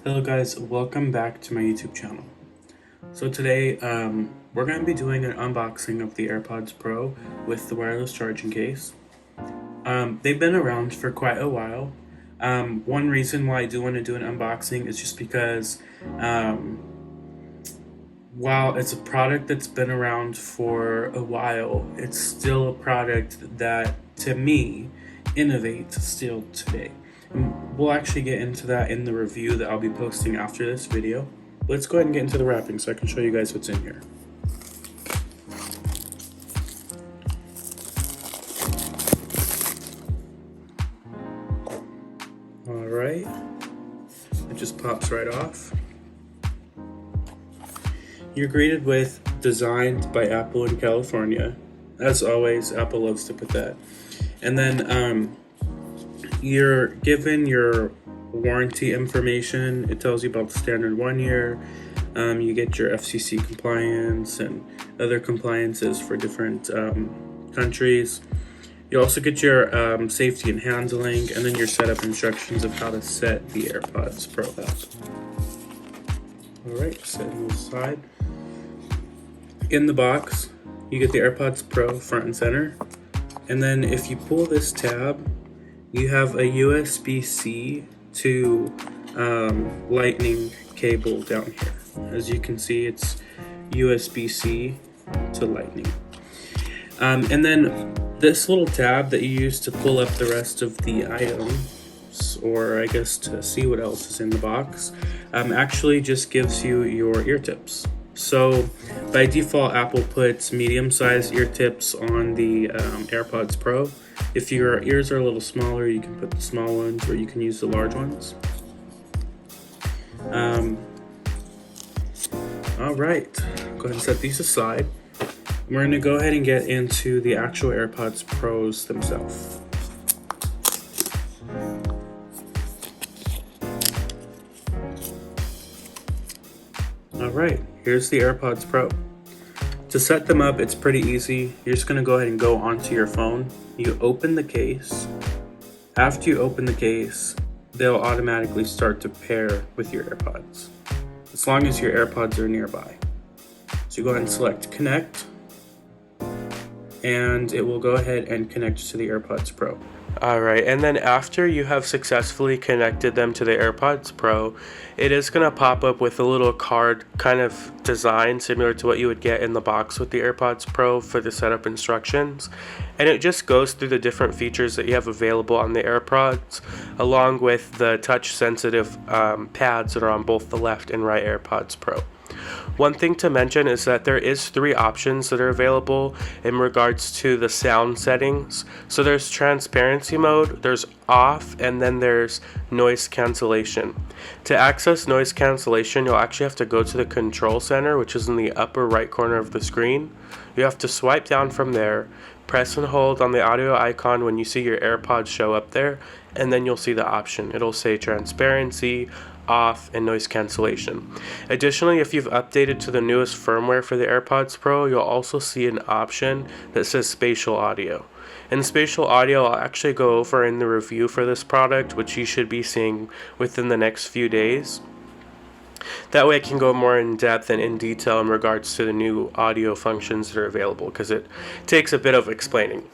Hello guys, welcome back to my YouTube channel. So today we're going to be doing an unboxing of the AirPods Pro with the wireless charging case. They've been around for quite a while. One reason why I do want to do an unboxing is just because while it's a product that's been around for a while, it's still a product that, to me, innovates still today. And we'll actually get into that in the review that I'll be posting after this video. Let's go ahead and get into the wrapping so I can show you guys what's in here. Alright, it just pops right off. You're greeted with "Designed by Apple in California." As always, Apple loves to put that. And then you're given your warranty information. It tells you about the standard 1 year. You get your FCC compliance and other compliances for different countries. You also get your safety and handling, and then your setup instructions of how to set the AirPods Pro up. Alright, set them aside. In the box, you get the AirPods Pro front and center. And then if you pull this tab, you have a USB-C to lightning cable down here. As you can see, it's USB-C to lightning. And then this little tab that you use to pull up the rest of the items, or I guess to see what else is in the box, actually just gives you your ear tips. So by default, Apple puts medium-sized ear tips on the AirPods Pro. If your ears are a little smaller, you can put the small ones, or you can use the large ones. Alright, go ahead and set these aside. We're going to go ahead and get into the actual AirPods Pros themselves. Alright, here's the AirPods Pro. To set them up, it's pretty easy. You're just going to go ahead and go onto your phone. You open the case. After you open the case, they'll automatically start to pair with your AirPods, as long as your AirPods are nearby. So you go ahead and select Connect, and it will go ahead and connect to the AirPods Pro. Alright, and then after you have successfully connected them to the AirPods Pro, it is going to pop up with a little card kind of design similar to what you would get in the box with the AirPods Pro for the setup instructions. And it just goes through the different features that you have available on the AirPods, along with the touch sensitive pads that are on both the left and right AirPods Pro. One thing to mention is that there is 3 options that are available in regards to the sound settings. So there's transparency mode, there's off, and then there's noise cancellation. To access noise cancellation, you'll actually have to go to the control center, which is in the upper right corner of the screen. You have to swipe down from there, press and hold on the audio icon when you see your AirPods show up there, and then you'll see the option. It'll say transparency, off, and noise cancellation. Additionally, if you've updated to the newest firmware for the AirPods Pro, you'll also see an option that says spatial audio. And spatial audio I'll actually go over in the review for this product, which you should be seeing within the next few days. That way I can go more in depth and in detail in regards to the new audio functions that are available, because it takes a bit of explaining.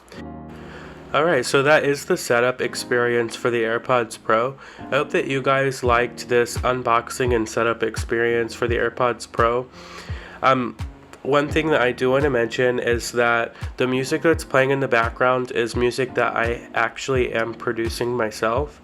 Alright, so that is the setup experience for the AirPods Pro. I hope that you guys liked this unboxing and setup experience for the AirPods Pro. One thing that I do want to mention is that the music that's playing in the background is music that I actually am producing myself.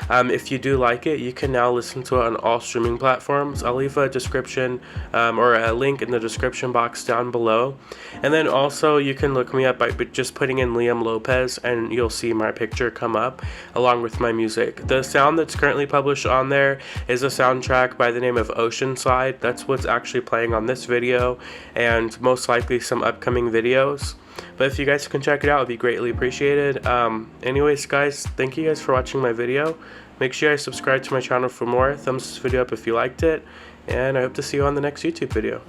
If you do like it, you can now listen to it on all streaming platforms. I'll leave a description or a link in the description box down below. And then also you can look me up by just putting in Liam Lopez, and you'll see my picture come up along with my music. The sound that's currently published on there is a soundtrack by the name of Oceanside. That's what's actually playing on this video, and most likely some upcoming videos. But if you guys can check it out, it'd be greatly appreciated. Anyways guys, thank you guys for watching my video. Make sure you guys subscribe to my channel for more. Thumbs this video up if you liked it, and I hope to see you on the next YouTube video.